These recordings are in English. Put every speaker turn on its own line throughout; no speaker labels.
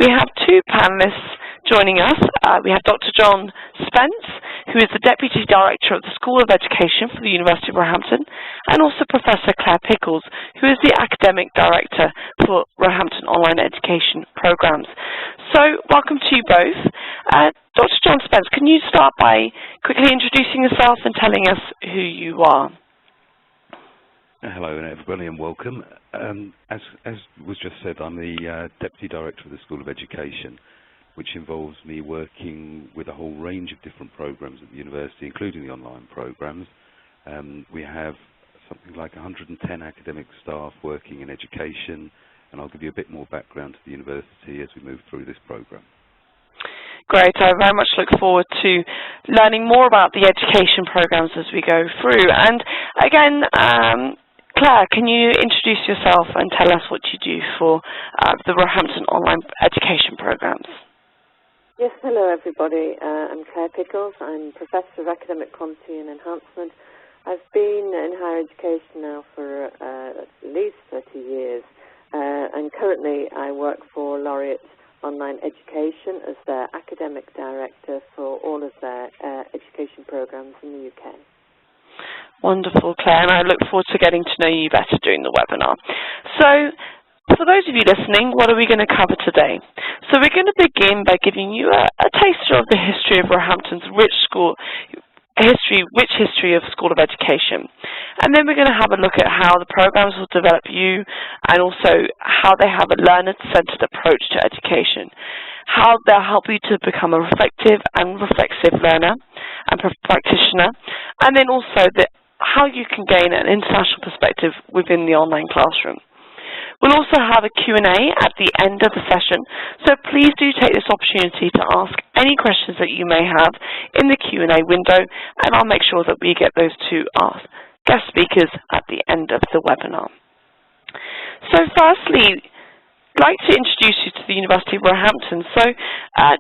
We have two panelists joining us. We have Dr. Jon Spence, who is the Deputy Director of the School of Education for the University of Roehampton, and also Professor Clare Pickles, who is the Academic Director for Roehampton Online Education Programmes. So, welcome to you both. Dr. Jon Spence, can you start by quickly introducing yourself and telling us who you are?
Hello everybody and welcome. As was just said, I'm the Deputy Director of the School of Education, which involves me working with a whole range of different programs at the university, including the online programs. We have something like 110 academic staff working in education, and I'll give you a bit more background to the university as we move through this program.
Great. I very much look forward to learning more about the education programs as we go through. And again, Clare, can you introduce yourself and tell us what you do for the Roehampton Online Education Programs?
Yes, hello everybody. I'm Clare Pickles. I'm Professor of Academic Quality and Enhancement. I've been in higher education now for at least 30 years, and currently I work for Laureate Online Education as their Academic Director for all of their education programs in the UK.
Wonderful, Clare, and I look forward to getting to know you better during the webinar. So, for those of you listening, what are we going to cover today? So we're going to begin by giving you a taster of the history of Roehampton's rich history of School of Education. And then we're going to have a look at how the programs will develop you and also how they have a learner-centered approach to education, how they'll help you to become a reflective and reflexive learner and practitioner, and then also how you can gain an international perspective within the online classroom. We'll also have a Q&A at the end of the session, so please do take this opportunity to ask any questions that you may have in the Q&A window, and I'll make sure that we get those to our guest speakers at the end of the webinar. So firstly, I'd like to introduce you to the University of Roehampton. So,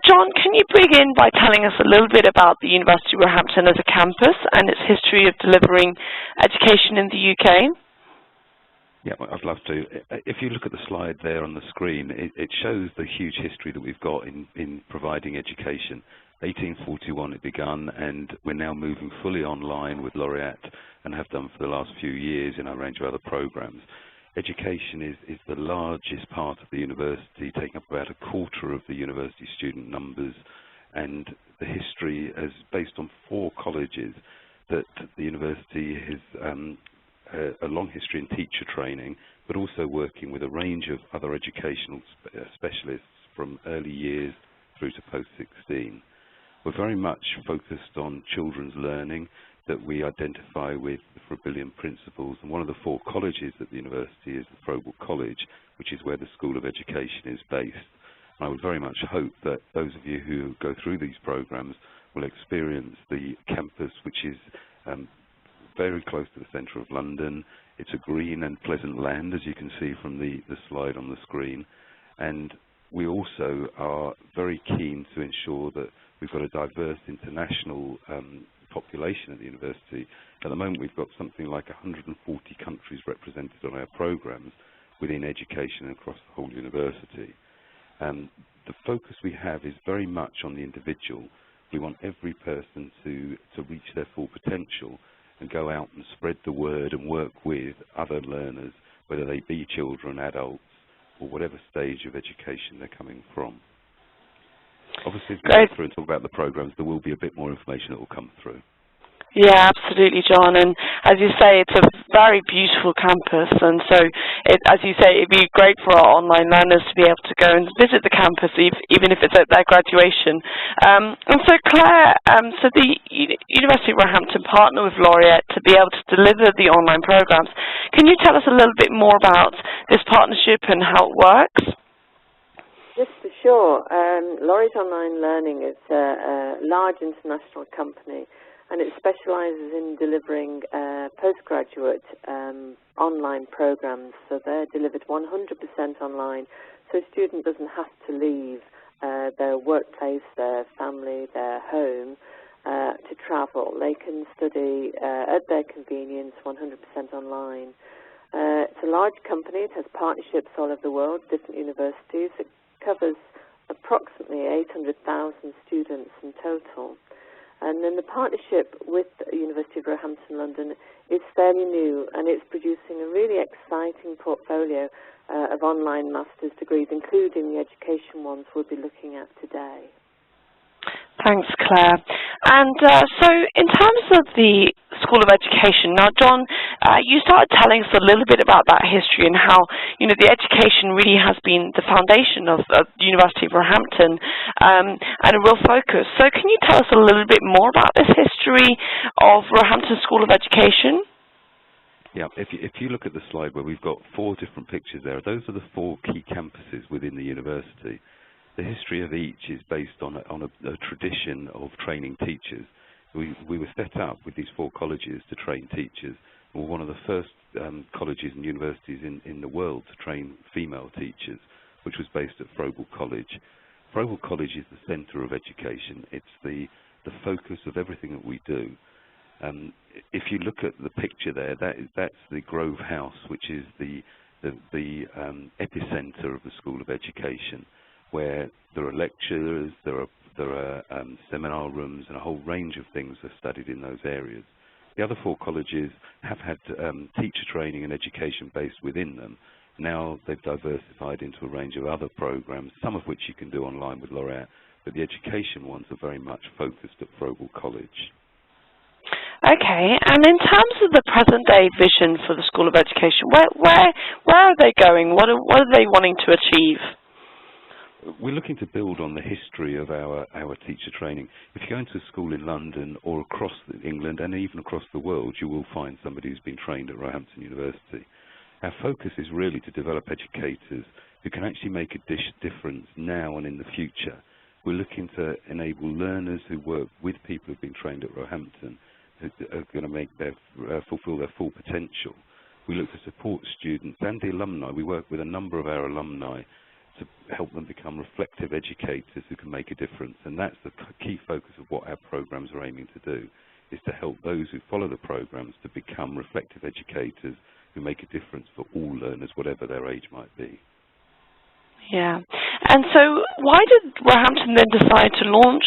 Jon, can you begin by telling us a little bit about the University of Roehampton as a campus and its history of delivering education in the UK?
Yeah, I'd love to. If you look at the slide there on the screen, it shows the huge history that we've got in providing education. 1841 it began, and we're now moving fully online with Laureate and have done for the last few years in a range of other programs. Education is the largest part of the university, taking up about a quarter of the university student numbers, and the history is based on 4 colleges that the university has a long history in teacher training, but also working with a range of other educational specialists from early years through to post-16. We're very much focused on children's learning that we identify with the Froebelian principles, and one of the 4 colleges at the university is the Froebel College, which is where the School of Education is based. And I would very much hope that those of you who go through these programs will experience the campus, which is very close to the centre of London. It's a green and pleasant land, as you can see from the slide on the screen. And we also are very keen to ensure that we've got a diverse international population at the university. At the moment, we've got something like 140 countries represented on our programs within education across the whole university. The focus we have is very much on the individual. We want every person to reach their full potential and go out and spread the word and work with other learners, whether they be children, adults, or whatever stage of education they're coming from. Obviously, if we go through and talk about the programs, there will be a bit more information that will come through.
Yeah, absolutely, Jon. And as you say, it's a very beautiful campus. And so, as you say, it'd be great for our online learners to be able to go and visit the campus, even if it's at their graduation. And so, Clare, so the University of Roehampton partner with Laureate to be able to deliver the online programs. Can you tell us a little bit more about this partnership and how it works?
Yes, for sure. Laureate Online Learning is a large international company, and it specialises in delivering postgraduate online programs. So they're delivered 100% online, so a student doesn't have to leave their workplace, their family, their home to travel. They can study at their convenience 100% online. It's a large company. It has partnerships all over the world, different universities. It covers 800,000 students in total. And then the partnership with the University of Roehampton, London, is fairly new, and it's producing a really exciting portfolio of online master's degrees, including the education ones we'll be looking at today.
Thanks, Claire. And so in terms of the School of Education, now, Jon, you started telling us a little bit about that history and how, you know, the education really has been the foundation of the University of Roehampton and a real focus. So can you tell us a little bit more about this history of Roehampton School of Education?
Yeah, if you look at the slide where we've got 4 different pictures there, those are the 4 key campuses within the university. The history of each is based on a tradition of training teachers. We were set up with these 4 colleges to train teachers. We're one of the first colleges and universities in the world to train female teachers, which was based at Froebel College. Froebel College is the centre of education. It's the focus of everything that we do. If you look at the picture there, that's the Grove House, which is the epicentre of the School of Education, where there are lectures, there are seminar rooms, and a whole range of things are studied in those areas. The other 4 colleges have had teacher training and education based within them. Now they've diversified into a range of other programs, some of which you can do online with Laureate, but the education ones are very much focused at Froebel College.
Okay, and in terms of the present-day vision for the School of Education, where are they going? What are they wanting to achieve?
We're looking to build on the history of our teacher training. If you go into a school in London or across England and even across the world, you will find somebody who's been trained at Roehampton University. Our focus is really to develop educators who can actually make a difference now and in the future. We're looking to enable learners who work with people who've been trained at Roehampton who are going to make fulfill their full potential. We look to support students and the alumni. We work with a number of our alumni to help them become reflective educators who can make a difference, and that's the key focus of what our programs are aiming to do, is to help those who follow the programs to become reflective educators who make a difference for all learners, whatever their age might be.
Yeah, and so why did Roehampton then decide to launch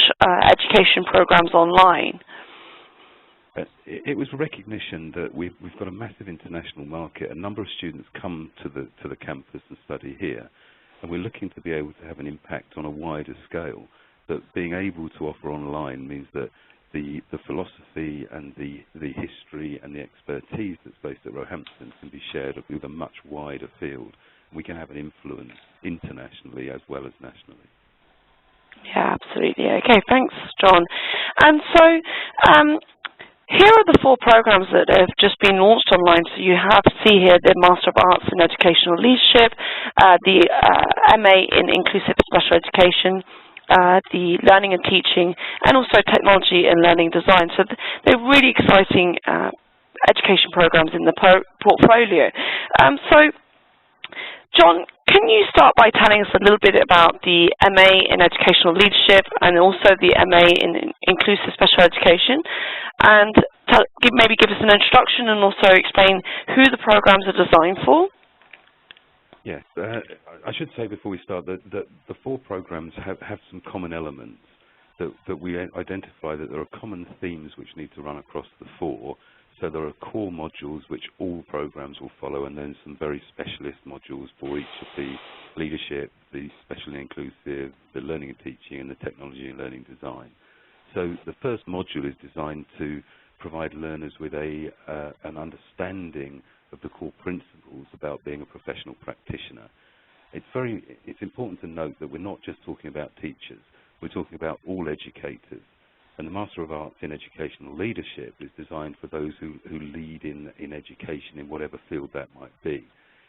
education programs online?
It was recognition that we've got a massive international market. A number of students come to the campus and study here, and we're looking to be able to have an impact on a wider scale. That being able to offer online means that the philosophy and the history and the expertise that's based at Roehampton can be shared with a much wider field. We can have an influence internationally as well as nationally.
Yeah, absolutely. Okay, thanks, Jon. And so here are the 4 programs that have just been launched online. So you see here the Master of Arts in Educational Leadership, the MA in Inclusive Special Education, the Learning and Teaching, and also Technology and Learning Design. So they're really exciting education programs in the portfolio. So, Jon, can you start by telling us a little bit about the MA in Educational Leadership and also the MA in Inclusive Special Education, and maybe give us an introduction and also explain who the programs are designed for?
Yes, I should say before we start that the 4 programs have some common elements, that we identify that there are common themes which need to run across the 4. So there are core modules which all programs will follow, and then some very specialist modules for each of the leadership, the special and inclusive, the learning and teaching, and the technology and learning design. So the first module is designed to provide learners with an understanding of the core principles about being a professional practitioner. It's important to note that we're not just talking about teachers, we're talking about all educators. And the Master of Arts in Educational Leadership is designed for those who lead in education in whatever field that might be.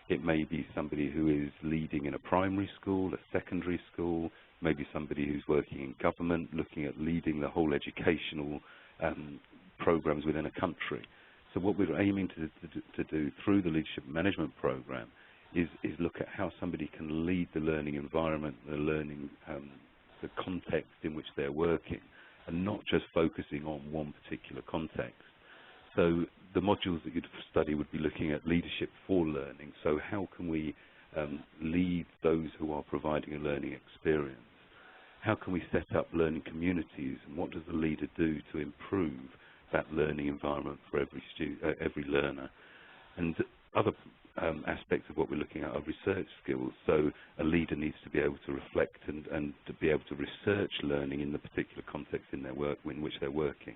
It may be somebody who is leading in a primary school, a secondary school, maybe somebody who's working in government, looking at leading the whole educational programs within a country. So what we're aiming to do through the Leadership Management Program is look at how somebody can lead the learning environment, the learning, the context in which they're working, and not just focusing on one particular context. So the modules that you'd study would be looking at leadership for learning. So how can we lead those who are providing a learning experience? how can we set up learning communities, and what does the leader do to improve that learning environment for every learner? And other aspects of what we're looking at are research skills. So a leader needs to be able to reflect and to be able to research learning in the particular context in which they're working.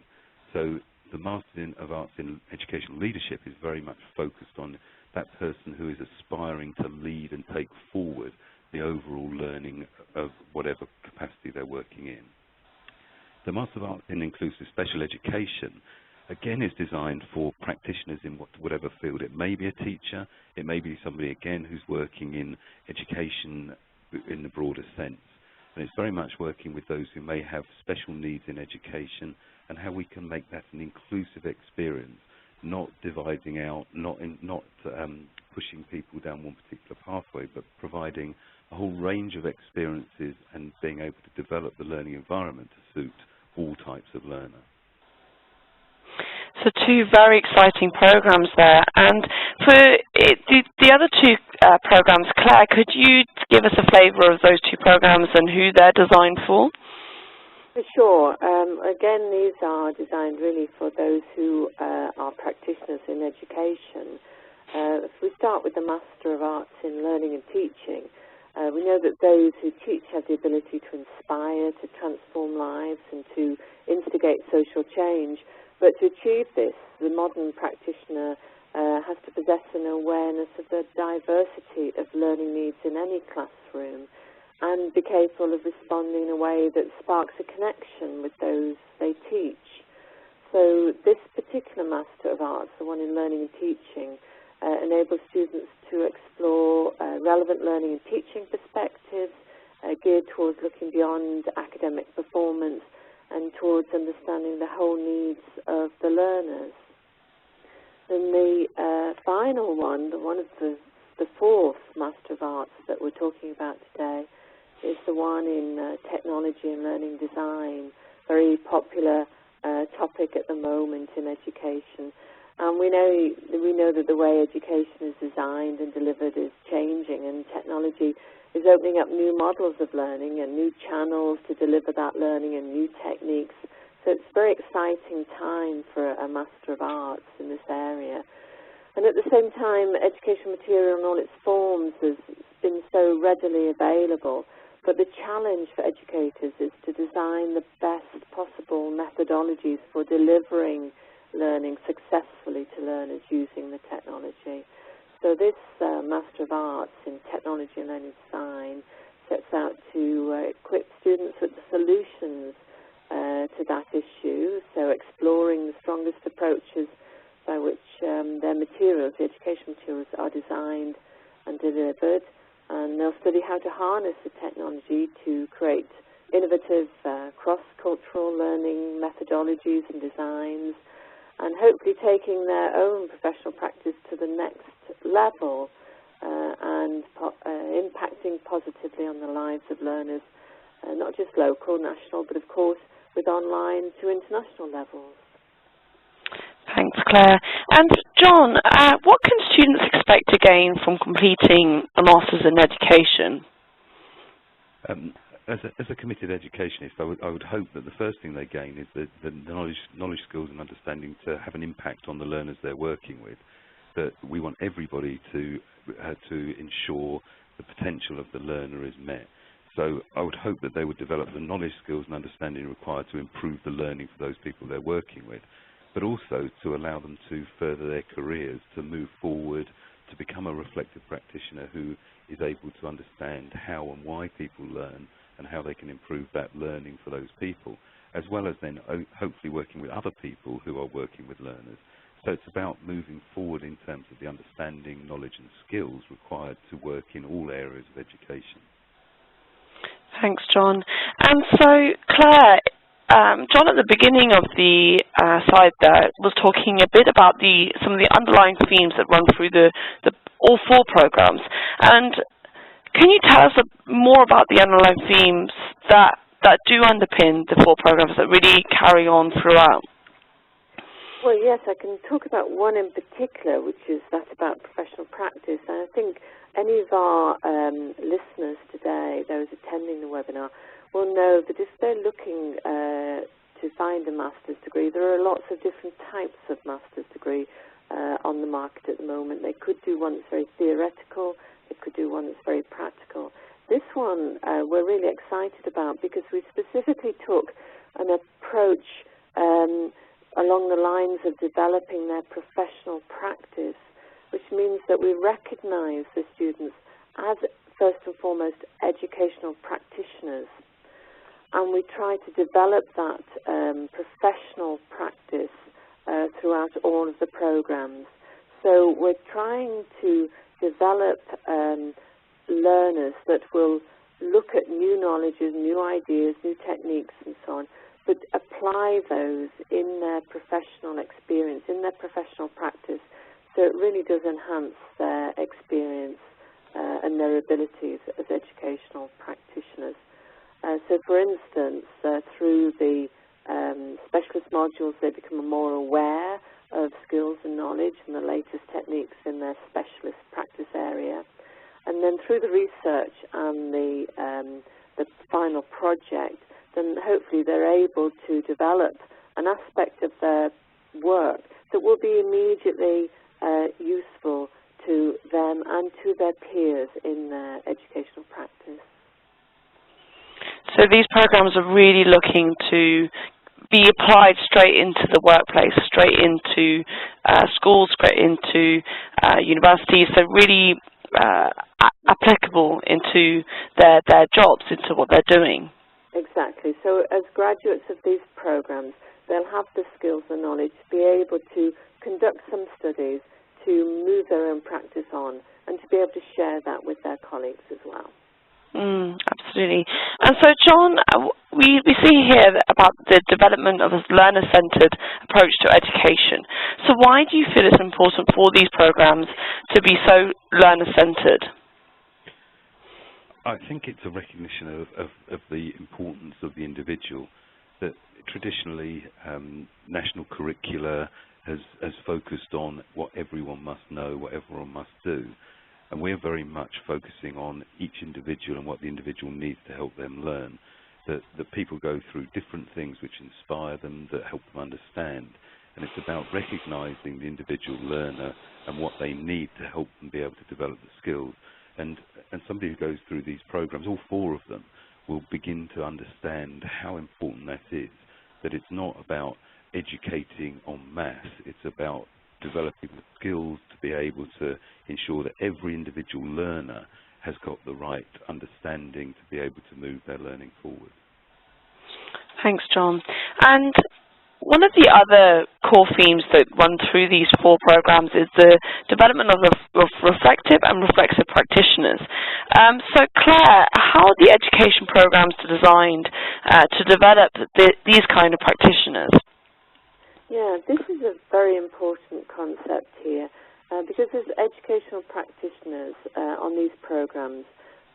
So the Master of Arts in Educational Leadership is very much focused on that person who is aspiring to lead and take forward the overall learning of whatever capacity they're working in. The Master of Arts in Inclusive Special Education, again, is designed for practitioners in whatever field. It may be a teacher, it may be somebody, again, who's working in education in the broader sense. And it's very much working with those who may have special needs in education and how we can make that an inclusive experience, not dividing out, not pushing people down one particular pathway, but providing a whole range of experiences and being able to develop the learning environment to suit all types of learner.
So two very exciting programs there. And for the other two programs, Claire, could you give us a flavour of those two programs and who they're designed for?
Sure. Again, these are designed really for those who are practitioners in education. If we start with the Master of Arts in Learning and Teaching, we know that those who teach have the ability to inspire, to transform lives, and to instigate social change. But to achieve this, the modern practitioner has to possess an awareness of the diversity of learning needs in any classroom and be capable of responding in a way that sparks a connection with those they teach. So this particular Master of Arts, the one in Learning and Teaching, enables students to explore relevant learning and teaching perspectives geared towards looking beyond academic performance and towards understanding the whole needs of the learners. And the final one, one of the fourth Master of Arts that we're talking about today, is the one in technology and learning design, very popular topic at the moment in education. And we know that the way education is designed and delivered is changing, and technology is opening up new models of learning and new channels to deliver that learning and new techniques. So it's a very exciting time for a Master of Arts in this area. And at the same time, education material in all its forms has been so readily available. But the challenge for educators is to design the best possible methodologies for delivering learning successfully to learners using the technology. So this Master of Arts in Technology and Learning Design sets out to equip students with the solutions to that issue, so exploring the strongest approaches by which their materials, the education materials, are designed and delivered. And they'll study how to harness the technology to create innovative cross-cultural learning methodologies and designs, and hopefully taking their own professional practice to the next level and impacting positively on the lives of learners, not just local, national, but of course with online to international levels.
Thanks, Claire. And Jon, what can students expect to gain from completing a Master's in Education?
As a committed educationist, I would hope that the first thing they gain is the knowledge, skills and understanding to have an impact on the learners they're working with. That we want everybody to ensure the potential of the learner is met. So I would hope that they would develop the knowledge, skills and understanding required to improve the learning for those people they're working with, but also to allow them to further their careers, to move forward, to become a reflective practitioner who is able to understand how and why people learn and how they can improve that learning for those people, as well as then hopefully working with other people who are working with learners. So it's about moving forward in terms of the understanding, knowledge and skills required to work in all areas of education.
Thanks, Jon. And so, Claire, Jon at the beginning of the slide there was talking a bit about some of the underlying themes that run through all four programs. And can you tell us more about the underlying themes that do underpin the four programs that really carry on throughout?
Well, yes, I can talk about one in particular, which is that about professional practice. And I think any of our listeners today, those attending the webinar, will know that if they're looking to find a master's degree, there are lots of different types of master's degree on the market at the moment. They could do one that's very theoretical, they could do one that's very practical. This one we're really excited about because we specifically took an approach along the lines of developing their professional practice, which means that we recognize the students as, first and foremost, educational practitioners. And we try to develop that professional practice throughout all of the programs. So we're trying to develop learners that will look at new knowledges, new ideas, new techniques and so on, but apply those in their professional experience, in their professional practice, so it really does enhance their experience and their abilities as educational practitioners. So for instance, through the specialist modules, they become more aware of skills and knowledge and the latest techniques in their specialist practice area. And then through the research and the final project, then hopefully they're able to develop an aspect of their work that will be immediately useful to them and to their peers in their educational practice.
So these programs are really looking to be applied straight into the workplace, straight into schools, straight into universities, so really applicable into their jobs, into what they're doing.
Exactly. So as graduates of these programs, they'll have the skills and knowledge to be able to conduct some studies, to move their own practice on, and to be able to share that with their colleagues as well.
Absolutely. And so, Jon, we see here about the development of a learner-centered approach to education. So why do you feel it's important for these programs to be so learner-centered?
I think it's a recognition of the importance of the individual, that traditionally national curricula has focused on what everyone must know, what everyone must do. And we're very much focusing on each individual and what the individual needs to help them learn, that people go through different things which inspire them, that help them understand. And it's about recognizing the individual learner and what they need to help them be able to develop the skills. And somebody who goes through these programs, all four of them, will begin to understand how important that is, that it's not about educating en masse, it's about developing the skills to be able to ensure that every individual learner has got the right understanding to be able to move their learning forward.
Thanks, Jon. And one of the other core themes that run through these four programs is the development of reflective and reflexive practitioners. So, Clare, how are the education programs designed to develop these kind of practitioners?
Yeah, this is a very important concept here because as educational practitioners on these programs,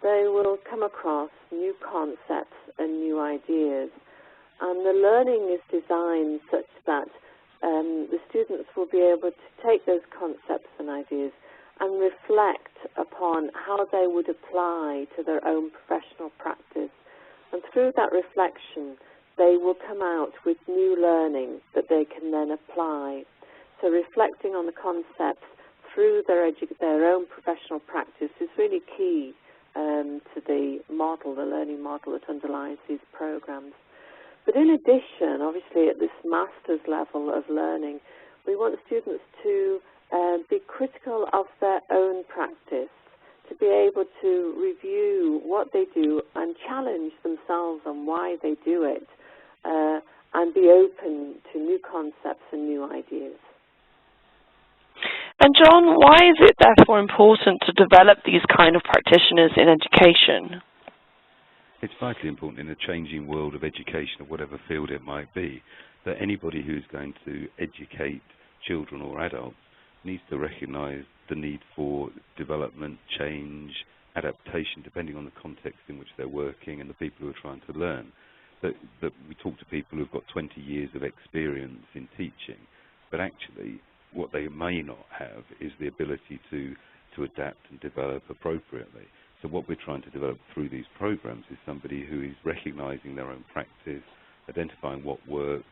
they will come across new concepts and new ideas. And the learning is designed such that the students will be able to take those concepts and ideas and reflect upon how they would apply to their own professional practice. And through that reflection, they will come out with new learning that they can then apply. So reflecting on the concepts through their own professional practice is really key to the model, the learning model that underlies these programs. But in addition, obviously at this master's level of learning, we want students to be critical of their own practice, to be able to review what they do and challenge themselves on why they do it, and be open to new concepts and new ideas.
And Jon, why is it therefore important to develop these kind of practitioners in education?
It's vitally important in a changing world of education, of whatever field it might be, that anybody who's going to educate children or adults needs to recognise the need for development, change, adaptation, depending on the context in which they're working and the people who are trying to learn. That we talk to people who've got 20 years of experience in teaching, but actually what they may not have is the ability to to adapt and develop appropriately. So what we're trying to develop through these programs is somebody who is recognising their own practice, identifying what works,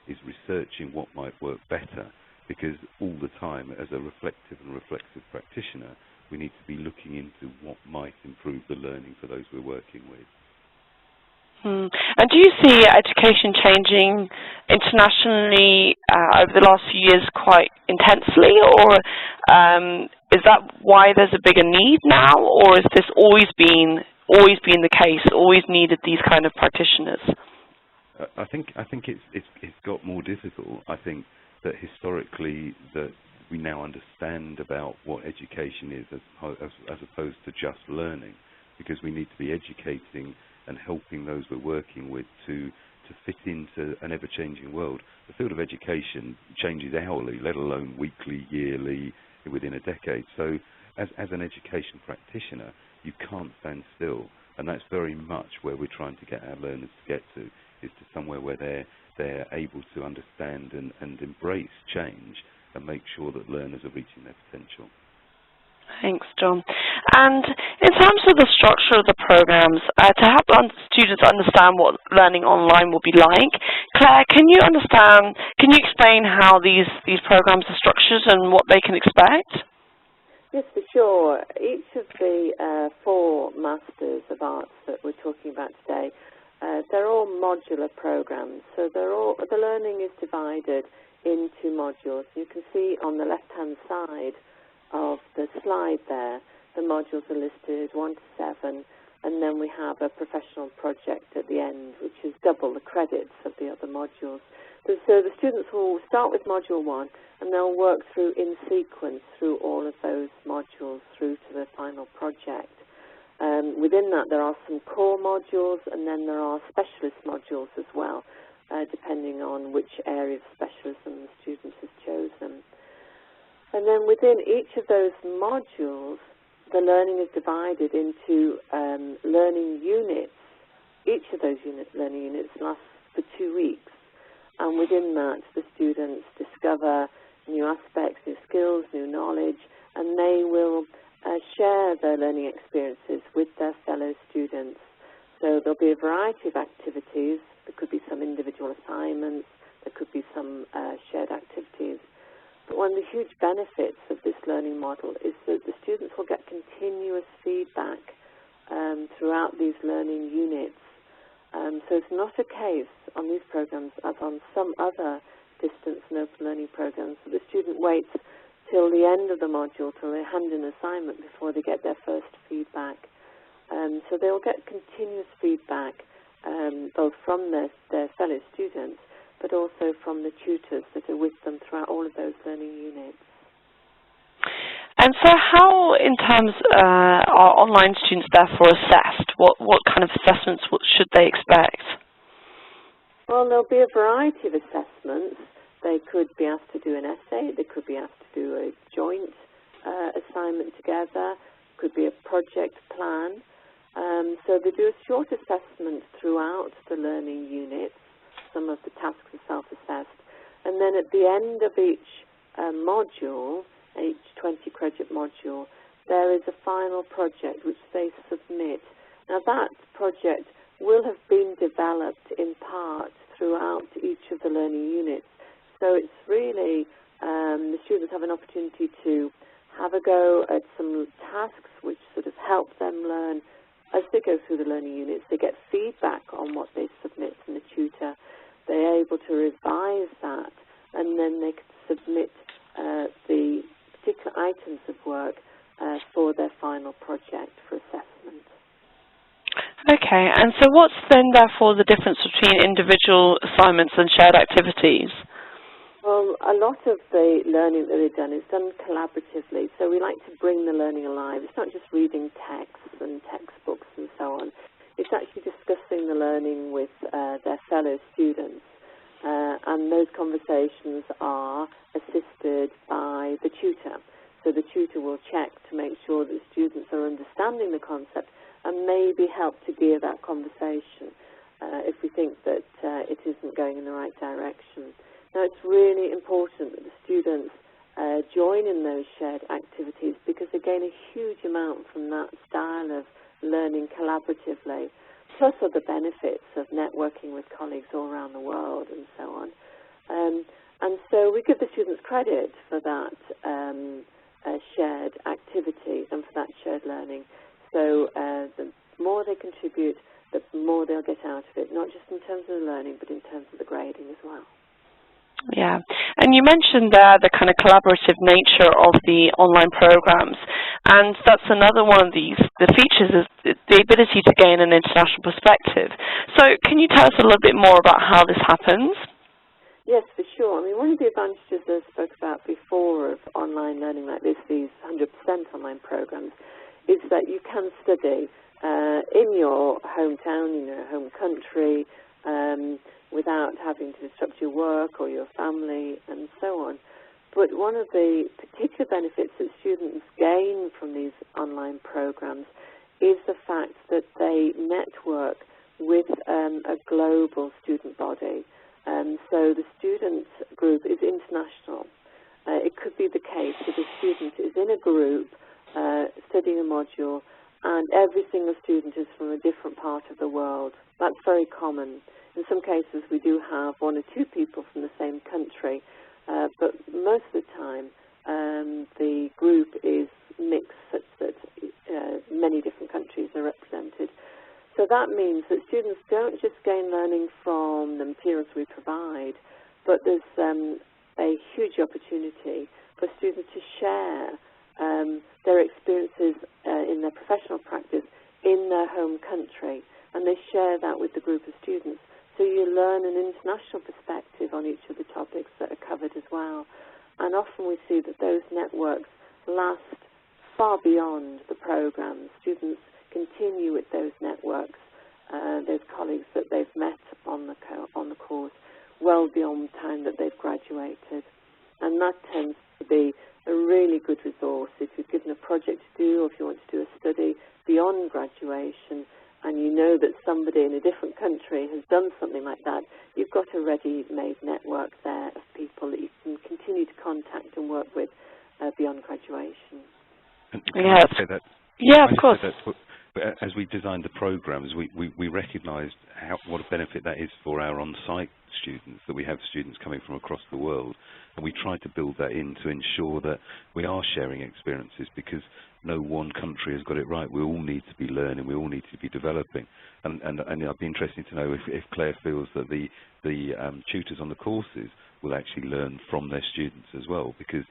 is researching what might work better, because all the time, as a reflective and reflexive practitioner, we need to be looking into what might improve the learning for those we're working with.
And do you see education changing internationally over the last few years quite intensely, or is that why there's a bigger need now, or has this always been the case, always needed these kind of practitioners?
I think it's got more difficult. I think that historically that we now understand about what education is as opposed to just learning, because we need to be educating and helping those we're working with to fit into an ever-changing world. The field of education changes hourly, let alone weekly, yearly, within a decade. So as an education practitioner, you can't stand still, and that's very much where we're trying to get our learners to get to, is to somewhere where they're able to understand and embrace change and make sure that learners are reaching their potential.
Thanks, John. And in terms of the structure of the programs, to help students understand what learning online will be like, Claire, can you explain how these programs are structured and what they can expect?
Yes, for sure. Each of the 4 Masters of Arts that we're talking about today, they're all modular programs. So the learning is divided into modules. You can see on the left-hand side of the slide there, the modules are listed 1 to 7, and then we have a professional project at the end, which is double the credits of the other modules. So the students will start with module 1, and they'll work through in sequence through all of those modules through to the final project. Within that, there are some core modules, and then there are specialist modules as well, depending on which area of specialism the student has chosen. And then within each of those modules, the learning is divided into learning units. Each of those learning units lasts for 2 weeks. And within that, the students discover new aspects, new skills, new knowledge, and they will share their learning experiences with their fellow students. So there'll be a variety of activities. There could be some individual assignments. There could be some shared activities. But one of the huge benefits of this learning model is that the students will get continuous feedback throughout these learning units. So it's not a case on these programs as on some other distance and open learning programs that the student waits till the end of the module, till they hand in an assignment before they get their first feedback. So they'll get continuous feedback both from their fellow students, but also from the tutors that are with them throughout all of those learning units.
And so how, in terms, are online students therefore assessed? What kind of assessments should they expect?
Well, there'll be a variety of assessments. They could be asked to do an essay. They could be asked to do a joint assignment together. Could be a project plan. So they do a short assessment throughout the learning units. Some of the tasks are self-assessed. And then at the end of each module, each 20-credit module, there is a final project which they submit. Now that project will have been developed in part throughout each of the learning units. So it's really, the students have an opportunity to have a go at some tasks which sort of help them learn as they go through the learning units. They get feedback on what they submit from the tutor. They're able to revise that, and then they can submit the particular items of work for their final project for assessment.
Okay, and so what's then therefore the difference between individual assignments and shared activities?
Well, a lot of the learning that they've done is done collaboratively, so we like to bring the learning alive. It's not just reading texts and textbooks and so on. It's actually discussing the learning with their fellow students, and those conversations are assisted by the tutor. So the tutor will check to make sure that students are understanding the concept and maybe help to gear that conversation if we think that it isn't going in the right direction. Now, it's really important that the students join in those shared activities because, again, gain a huge amount from that style of learning collaboratively, plus other benefits of networking with colleagues all around the world and so on. And so we give the students credit for that shared activities and for that shared learning. So the more they contribute, the more they'll get out of it, not just in terms of the learning, but in terms of the grading as well.
Yeah, and you mentioned there the kind of collaborative nature of the online programs, and that's another one of the features is the ability to gain an international perspective. So can you tell us a little bit more about how this happens?
Yes, for sure. I mean, one of the advantages that I spoke about before of online learning like this, these 100% online programs, is that you can study in your hometown, in your home country, without having to disrupt your work or your family and so on. But one of the particular benefits that students gain from these online programs is the fact that they network with a global student body. So the student group is international. It could be the case that a student is in a group studying a module, and every single student is from a different part of the world. That's very common. In some cases, we do have one or two people from the same country, but most of the time, the group is mixed such that many different countries are represented. So that means that students don't just gain learning from the materials we provide, but there's a huge opportunity for students to share their experiences in their professional practice in their home country, and they share that with the group of students. So you learn an international perspective on each of the topics that are covered as well. And often we see that those networks last far beyond the programs. Students continue with those networks, those colleagues that they've met on the course, well beyond the time that they've graduated. And that tends to be a really good resource if you're given a project to do, or if you want to do a study beyond graduation, and you know that somebody in a different country has done something like that, you've got a ready-made network there of people that you can continue to contact and work with beyond graduation.
And can I say that?
Yeah, of course.
As we designed the programs, we recognised what a benefit that is for our on-site students, that we have students coming from across the world, and we try to build that in to ensure that we are sharing experiences, because no one country has got it right. We all need to be learning, we all need to be developing, and I'd be interested to know if Claire feels that the tutors on the courses will actually learn from their students as well, because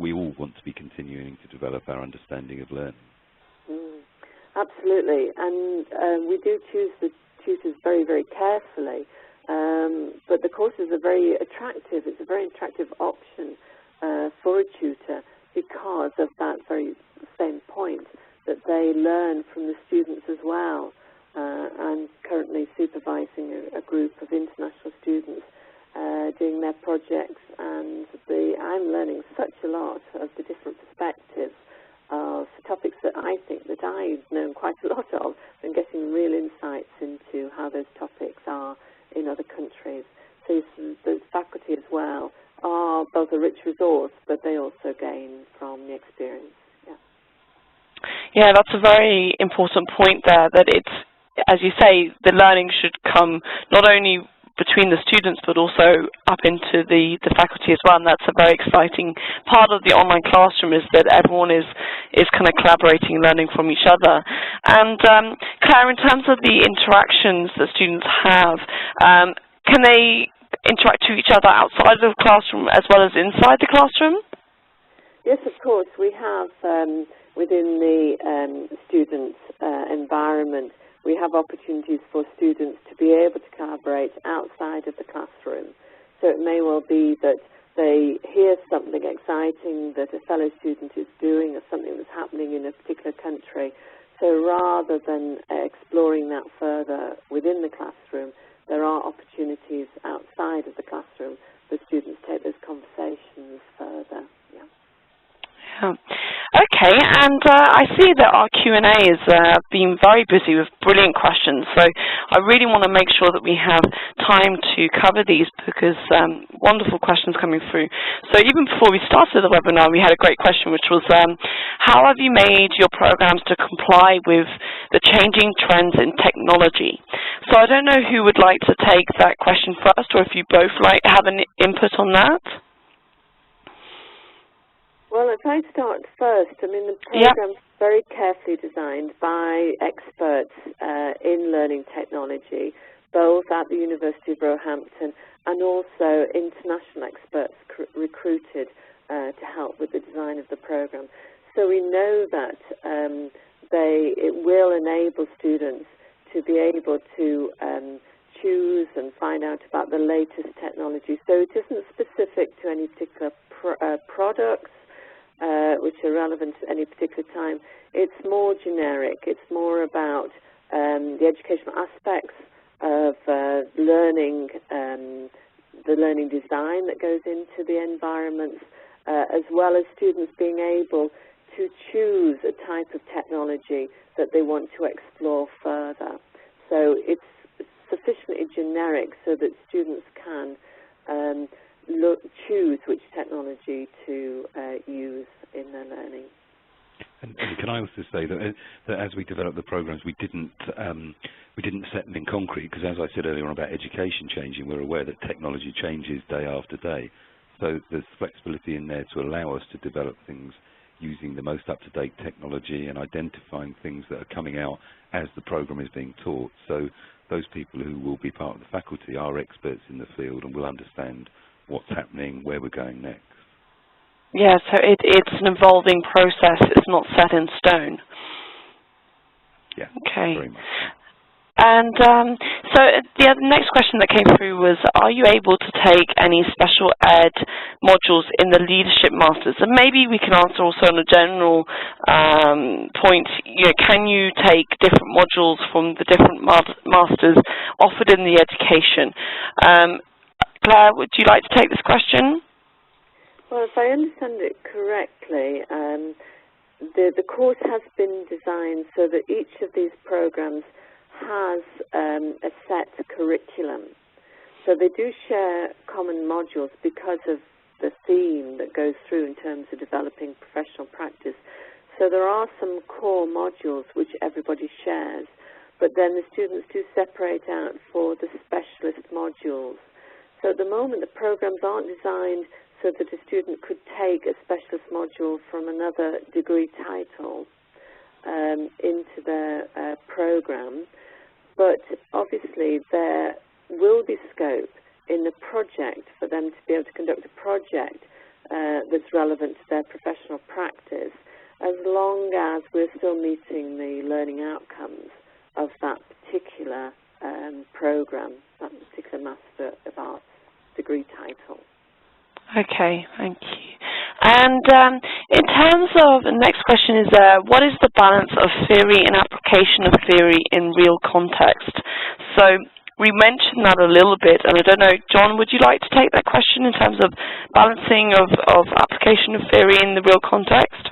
we all want to be continuing to develop our understanding of learning.
Absolutely, and we do choose the tutors very, very carefully, but the courses are very attractive. It's a very attractive option for a tutor because of that very same point, that they learn from the students as well. I'm currently supervising a group of international students doing their projects, and I'm learning such a lot of the different perspectives of topics that I think that I've known quite a lot of, and getting real insights into how those topics are in other countries. So the faculty as well are both a rich resource, but they also gain from the experience.
Yeah, that's a very important point there, that it's, as you say, the learning should come not only between the students but also up into the faculty as well, and that's a very exciting part of the online classroom, is that everyone is kind of collaborating, learning from each other. And Claire, in terms of the interactions that students have, can they interact with each other outside of the classroom as well as inside the classroom?
Yes, of course. We have within the student environment, we have opportunities for students to be able to collaborate outside of the classroom. So it may well be that they hear something exciting that a fellow student is doing, or something that's happening in a particular country. So rather than exploring that further within the classroom, there are opportunities outside of the classroom for students to take those conversations further.
Yeah. Okay. Okay, and I see that our Q&A has been very busy with brilliant questions, so I really want to make sure that we have time to cover these because wonderful questions coming through. So even before we started the webinar, we had a great question, which was, how have you made your programs to comply with the changing trends in technology? So I don't know who would like to take that question first, or if you both have an input on that.
Well, if I start first, I mean, the program's very carefully designed by experts in learning technology, both at the University of Roehampton and also international experts recruited to help with the design of the program. So we know that it will enable students to be able to choose and find out about the latest technology. So it isn't specific to any particular products which are relevant at any particular time. It's more generic. It's more about the educational aspects of learning, the learning design that goes into the environments, as well as students being able to choose a type of technology that they want to explore further. So it's sufficiently generic so that students can choose which technology to use in their learning.
And can I also say that as we developed the programs, we didn't set them in concrete, because as I said earlier on about education changing, we're aware that technology changes day after day. So there's flexibility in there to allow us to develop things using the most up-to-date technology and identifying things that are coming out as the program is being taught. So those people who will be part of the faculty are experts in the field and will understand what's happening, where we're going next.
Yeah, so it's an evolving process. It's not set in stone.
Yeah,
okay.
Very much.
And so the next question that came through was, are you able to take any special ed modules in the Leadership Masters? And maybe we can answer also on a general point, can you take different modules from the different masters offered in the education? Claire, would you like to take this question?
Well, if I understand it correctly, the course has been designed so that each of these programs has a set curriculum. So they do share common modules because of the theme that goes through in terms of developing professional practice. So there are some core modules which everybody shares, but then the students do separate out for the specialist modules. So at the moment, the programs aren't designed so that a student could take a specialist module from another degree title into their program. But obviously, there will be scope in the project for them to be able to conduct a project that's relevant to their professional practice, as long as we're still meeting the learning outcomes of that particular program, that particular Master of Arts degree title.
Okay, thank you. And in terms of, the next question is, what is the balance of theory and application of theory in real context? So we mentioned that a little bit, and I don't know, John, would you like to take that question in terms of balancing of application of theory in the real context?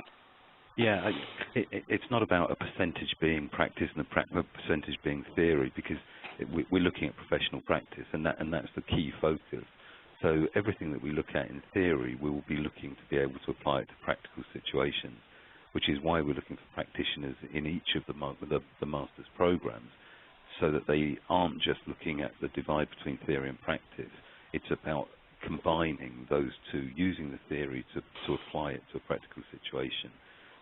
Yeah, it's not about a percentage being practice and a percentage being theory, because we're looking at professional practice, and that's the key focus. So everything that we look at in theory, we will be looking to be able to apply it to practical situations, which is why we're looking for practitioners in each of the master's programs, so that they aren't just looking at the divide between theory and practice. It's about combining those two, using the theory to apply it to a practical situation.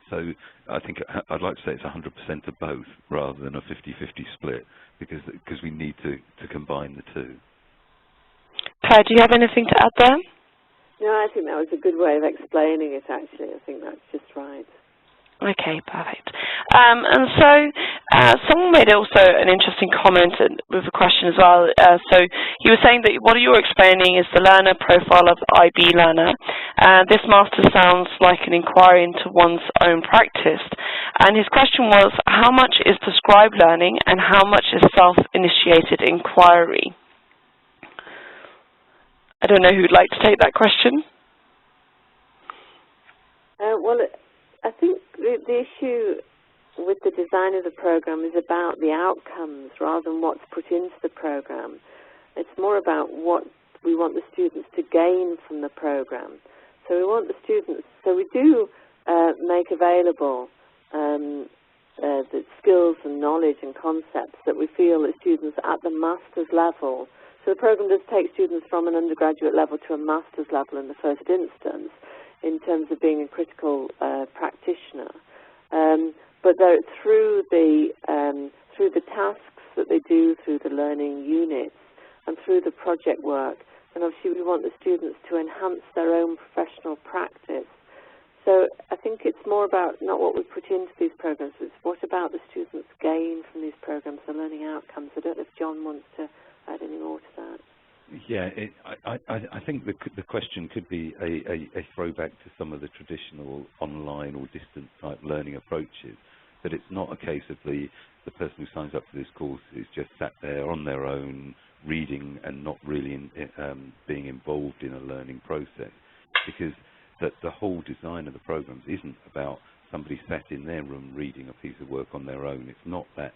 So I think I'd like to say it's 100% of both rather than a 50-50 split, because we need to combine the two.
Claire, do you have anything to add there?
No, I think that was a good way of explaining it, actually. I think that's just right.
Okay, perfect. And so someone made also an interesting comment with a question as well. So he was saying that what you're explaining is the learner profile of IB learner. This master sounds like an inquiry into one's own practice. And his question was, how much is prescribed learning and how much is self-initiated inquiry? I don't know who'd like to take that question.
Well, I think the issue with the design of the program is about the outcomes rather than what's put into the program. It's more about what we want the students to gain from the program. So we want the students, so we do make available the skills and knowledge and concepts that we feel that students at the master's level. So the program does take students from an undergraduate level to a master's level in the first instance in terms of being a critical practitioner. But through the tasks that they do, through the learning units and through the project work, and obviously we want the students to enhance their own professional practice. So I think it's more about not what we put into these programs, it's what about the students gain from these programs, the learning outcomes. I don't know if John wants to add any more to that.
Yeah, I think the question could be a throwback to some of the traditional online or distance type learning approaches, that it's not a case of the person who signs up for this course is just sat there on their own reading and not really being involved in a learning process, because the whole design of the programs isn't about somebody sat in their room reading a piece of work on their own. It's not that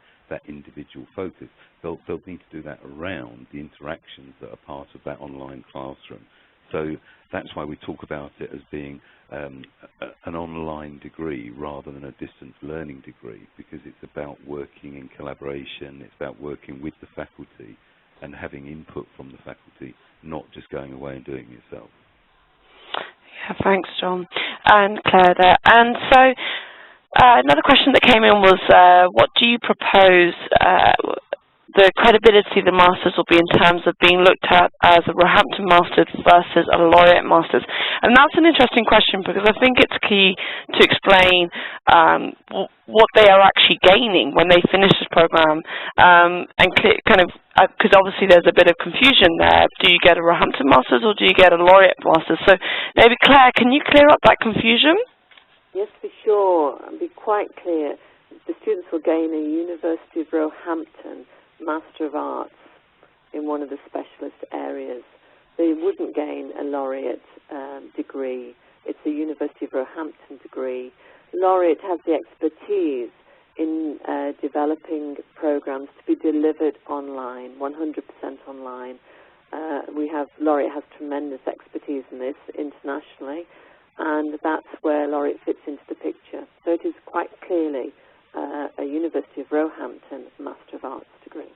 individual focus. They'll need to do that around the interactions that are part of that online classroom. So that's why we talk about it as being an online degree rather than a distance learning degree, because it's about working in collaboration, it's about working with the faculty and having input from the faculty, not just going away and doing it yourself.
Yeah, thanks, John. And Claire there. And so another question that came in was, what do you propose the credibility of the Masters will be in terms of being looked at as a Roehampton Masters versus a Laureate Masters? And that's an interesting question, because I think it's key to explain what they are actually gaining when they finish this program, and kind of, because obviously there's a bit of confusion there. Do you get a Roehampton Masters or do you get a Laureate Masters? So maybe, Claire, can you clear up that confusion?
Yes, for sure. And be quite clear. The students will gain a University of Roehampton Master of Arts in one of the specialist areas. They wouldn't gain a Laureate degree. It's a University of Roehampton degree. Laureate has the expertise in developing programs to be delivered online, 100% online. Laureate has tremendous expertise in this internationally, and that's where Laureate fits into the picture. So it is quite clearly a University of Roehampton Master of Arts degree.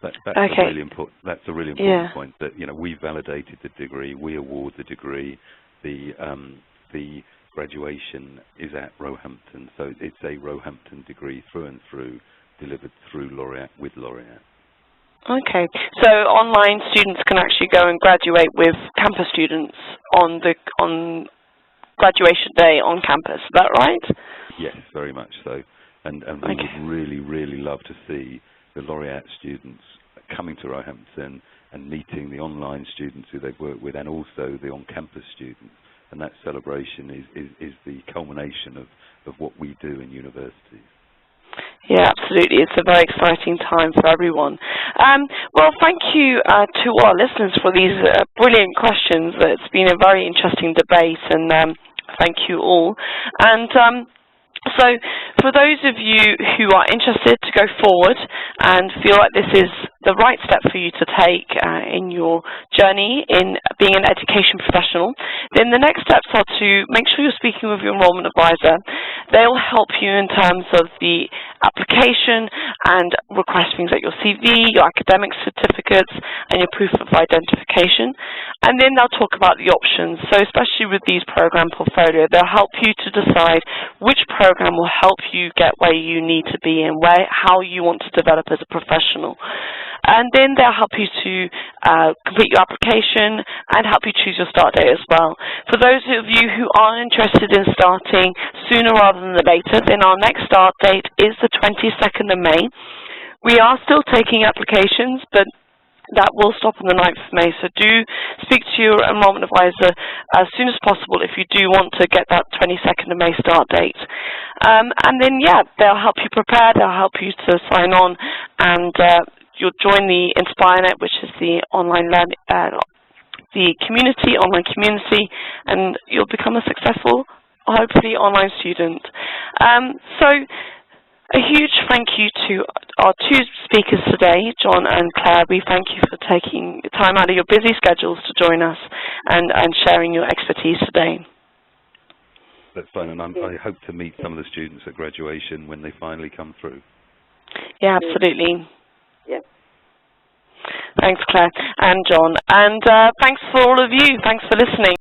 That's a really important. That's a really important point. That we validated the degree, we award the degree. The graduation is at Roehampton, so it's a Roehampton degree through and through, delivered through Laureate with Laureate.
Okay, so online students can actually go and graduate with campus students on graduation day on campus. Is that right?
Yes, very much so. And we would really, really love to see the Laureate students coming to Roehampton and meeting the online students who they've worked with, and also the on-campus students. And that celebration is the culmination of what we do in universities.
Yeah, absolutely. It's a very exciting time for everyone. Well, thank you to all our listeners for these brilliant questions. It's been a very interesting debate, and thank you all. And so for those of you who are interested to go forward and feel like this is the right step for you to take in your journey in being an education professional, then the next steps are to make sure you're speaking with your enrollment advisor. They'll help you in terms of the application and request things like your CV, your academic certificates, and your proof of identification. And then they'll talk about the options. So especially with these program portfolio, they'll help you to decide which program will help you get where you need to be and how you want to develop as a professional. And then they'll help you to complete your application and help you choose your start date as well. For those of you who are interested in starting sooner rather than later, then our next start date is the 22nd of May. We are still taking applications, but that will stop on the 9th of May. So do speak to your enrollment advisor as soon as possible if you do want to get that 22nd of May start date. And then, they'll help you prepare, they'll help you to sign on, and you'll join the InspireNet, which is the online learning, online community, and you'll become a successful hopefully online student. So a huge thank you to our two speakers today, Jon and Clare. We thank you for taking time out of your busy schedules to join us and sharing your expertise today.
That's fine, and I hope to meet some of the students at graduation when they finally come through.
Yeah, absolutely.
Yeah.
Thanks, Clare and Jon. And thanks for all of you. Thanks for listening.